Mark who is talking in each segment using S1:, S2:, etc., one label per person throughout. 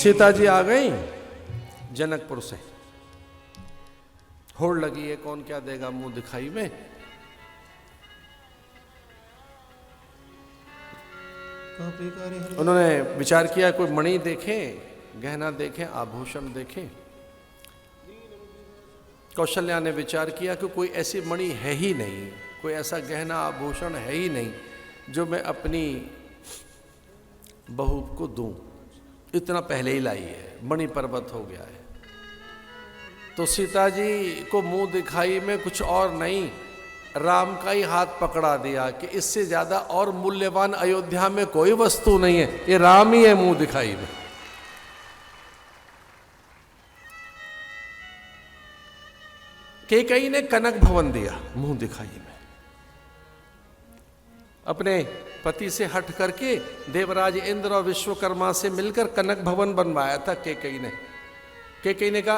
S1: सीता जी आ गई जनकपुर से, होड़ लगी है कौन क्या देगा मुंह दिखाई में। उन्होंने विचार किया कोई मणि देखें, गहना देखें, आभूषण देखें। कौशल्या ने विचार किया कि कोई ऐसी मणि है ही नहीं, कोई ऐसा गहना आभूषण है ही नहीं जो मैं अपनी बहू को दूं। इतना पहले ही लाई है, मणि पर्वत हो गया है। तो सीता जी को मुंह दिखाई में कुछ और नहीं, राम का ही हाथ पकड़ा दिया कि इससे ज्यादा और मूल्यवान अयोध्या में कोई वस्तु नहीं है, ये राम ही है मुंह दिखाई में। कैकेयी ने कनक भवन दिया मुंह दिखाई में। अपने पति से हट करके देवराज इंद्र और विश्वकर्मा से मिलकर कनक भवन बनवाया था कैकेयी ने। कैकेयी ने कहा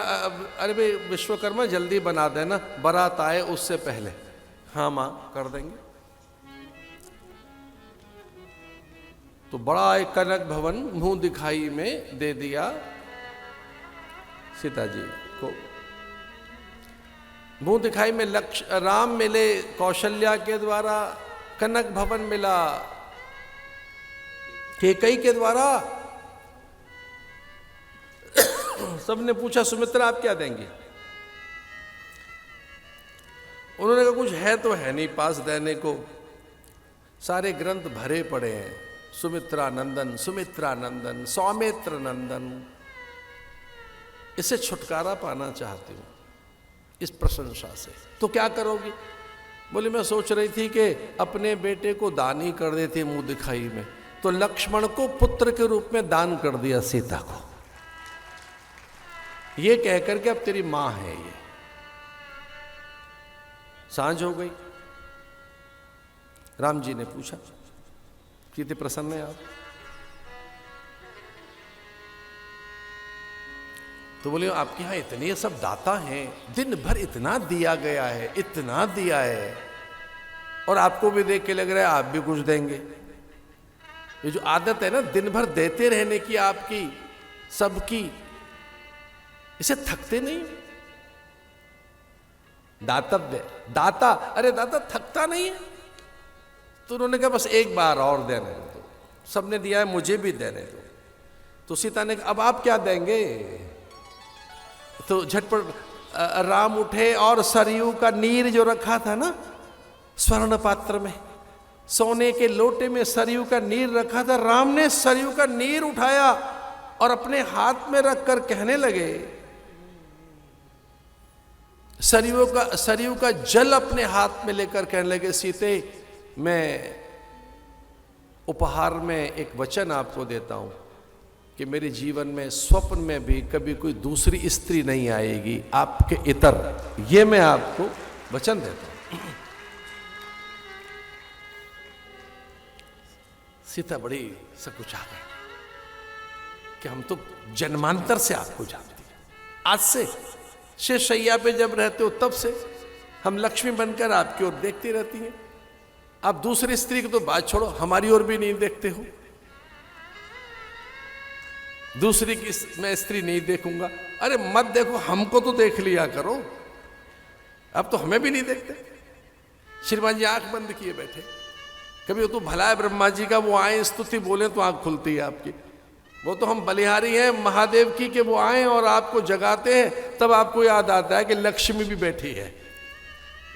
S1: अरे भाई विश्वकर्मा जल्दी बना देना, बारात आए उससे पहले। हाँ मां कर देंगे। तो बड़ा एक कनक भवन मुंह दिखाई में दे दिया सीता जी को। मुंह दिखाई में राम मिले कौशल्या के द्वारा, कनक भवन मिला कैकेयी के द्वारा। सबने पूछा सुमित्रा आप क्या देंगी? उन्होंने कहा कुछ है तो है नहीं पास देने को, सारे ग्रंथ भरे पड़े हैं, सुमित्रा नंदन, सुमित्रा नंदन, सौमित्र नंदन। इससे छुटकारा पाना चाहती हूं इस प्रशंसा से। तो क्या करोगी? बोले मैं सोच रही थी कि अपने बेटे को दान ही कर देती मुंह दिखाई में। तो लक्ष्मण को पुत्र के रूप में दान कर दिया सीता को, ये कहकर के अब तेरी मां है ये। सांझ हो गई। राम जी ने पूछा कितने प्रसन्न है आप? तो बोले आपके यहां इतने सब दाता हैं, दिन भर इतना दिया गया है, इतना दिया है, और आपको भी देख के लग रहा है आप भी कुछ देंगे। ये जो आदत है ना दिन भर देते रहने की आपकी सबकी, इसे थकते नहीं? दातव्य दाता, अरे दाता थकता नहीं है। तो उन्होंने कहा बस एक बार और देने दो, सबने दिया है मुझे भी देने दो। तो सीता ने कहा अब आप क्या देंगे? तो झटपट राम उठे और सरयू का नीर जो रखा था ना स्वर्ण पात्र में, सोने के लोटे में सरयू का नीर रखा था, राम ने सरयू का नीर उठाया और अपने हाथ में रखकर कहने लगे, सरयू का जल अपने हाथ में लेकर कहने लगे सीते मैं उपहार में एक वचन आपको देता हूं कि मेरे जीवन में स्वप्न में भी कभी कोई दूसरी स्त्री नहीं आएगी आपके इतर, ये मैं आपको वचन देता हूं। सीता बड़ी सकुचा गई कि हम तो जन्मांतर से आपको जानती हैं, आज से शेष शैया पे जब रहते हो तब से हम लक्ष्मी बनकर आपकी ओर देखती रहती हैं। आप दूसरी स्त्री की तो बात छोड़ो, हमारी ओर भी नहीं देखते हो। दूसरी की मैं स्त्री नहीं देखूंगा, अरे मत देखो, हमको तो देख लिया करो। अब तो हमें भी नहीं देखते। श्रीमान जी आंख बंद किए बैठे, कभी वो तो भला है ब्रह्मा जी का, वो आए स्तुति बोले तो आंख खुलती है आपकी। वो तो हम बलिहारी हैं महादेव की कि वो आए और आपको जगाते हैं, तब आपको याद आता है कि लक्ष्मी भी बैठी है।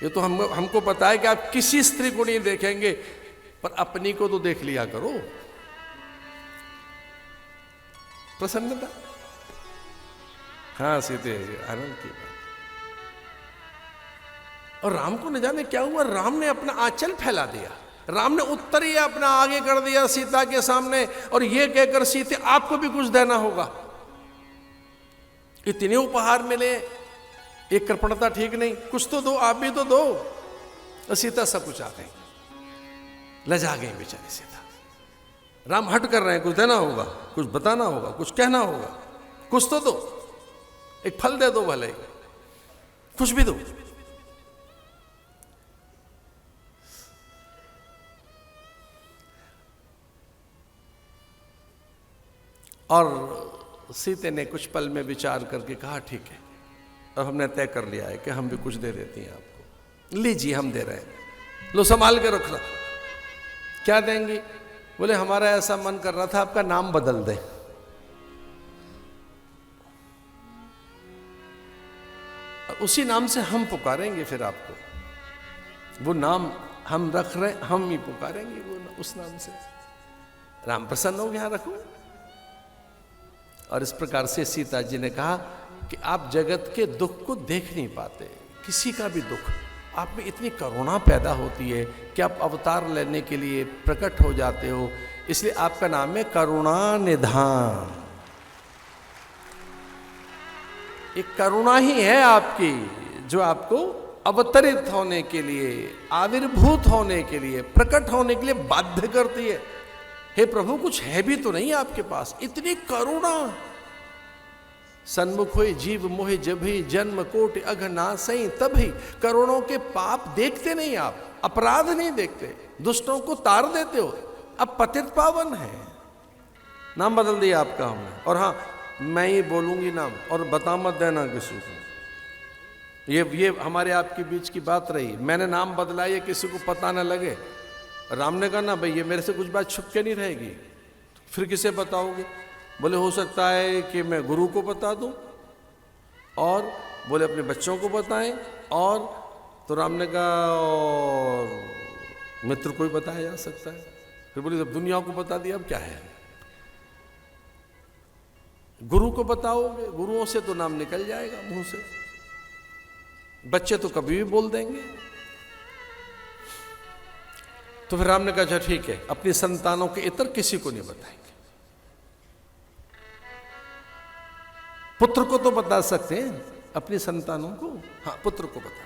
S1: ये तो हमको पता है कि आप किसी स्त्री को नहीं देखेंगे, पर अपनी को तो देख लिया करो। प्रसन्नता, हाँ सीते आनंद की बात। और राम को न जाने क्या हुआ, राम ने अपना आंचल फैला दिया, राम ने उत्तर ही अपना आगे कर दिया सीता के सामने, और ये कहकर सीते आपको भी कुछ देना होगा। इतने उपहार मिले, एक कृपणता ठीक नहीं, कुछ तो दो, आप भी तो दो। और सीता सब कुछ आ गई, लजा गई बेचारी सीता। राम हट कर रहे हैं, कुछ देना होगा, कुछ बताना होगा, कुछ कहना होगा, कुछ तो दो, एक फल दे दो, भले कुछ भी दो। और सीते ने कुछ पल में विचार करके कहा ठीक है, और हमने तय कर लिया है कि हम भी कुछ दे देती हैं आपको, लीजिए हम दे रहे हैं, लो संभाल के रखना। क्या देंगी? बोले हमारा ऐसा मन कर रहा था आपका नाम बदल दें। उसी नाम से हम पुकारेंगे, फिर आपको वो नाम हम रख रहे, हम ही पुकारेंगे वो उस नाम से। राम प्रसन्न हो गया, रखो। और इस प्रकार से सीता जी ने कहा कि आप जगत के दुख को देख नहीं पाते, किसी का भी दुख, आप में इतनी करुणा पैदा होती है कि आप अवतार लेने के लिए प्रकट हो जाते हो, इसलिए आपका नाम है करुणा निधान। एक करुणा ही है आपकी जो आपको अवतरित होने के लिए, आविर्भूत होने के लिए, प्रकट होने के लिए बाध्य करती है। हे प्रभु, कुछ है भी तो नहीं आपके पास, इतनी करुणा। सन्मुख हुई जीव मोहि जभी, जन्म कोटि अघ नासई तभी। करोड़ों के पाप देखते नहीं आप, अपराध नहीं देखते, दुष्टों को तार देते हो। अब पतित पावन है, नाम बदल दिया आपका हमने। और हाँ, मैं ही बोलूंगी नाम, और बता मत देना किसी को। ये हमारे आपके बीच की बात रही। मैंने नाम बदला, ये किसी को पता ना लगे। राम ने कहा ना भाई, ये मेरे से कुछ बात छुप के नहीं रहेगी, फिर किसे बताओगे? बोले हो सकता है कि मैं गुरु को बता दूं, और बोले अपने बच्चों को बताएं, और तो राम ने कहा और मित्र को ही बताया जा सकता है। फिर बोले जब दुनिया को बता दिया, अब क्या है? गुरु को बताओगे, गुरुओं से तो नाम निकल जाएगा मुंह से, बच्चे तो कभी भी बोल देंगे। तो फिर राम ने कहा अच्छा ठीक है, अपनी संतानों के इतर किसी को नहीं बताएंगे। पुत्र को तो बता सकते हैं, अपनी संतानों को, हाँ पुत्र को बता।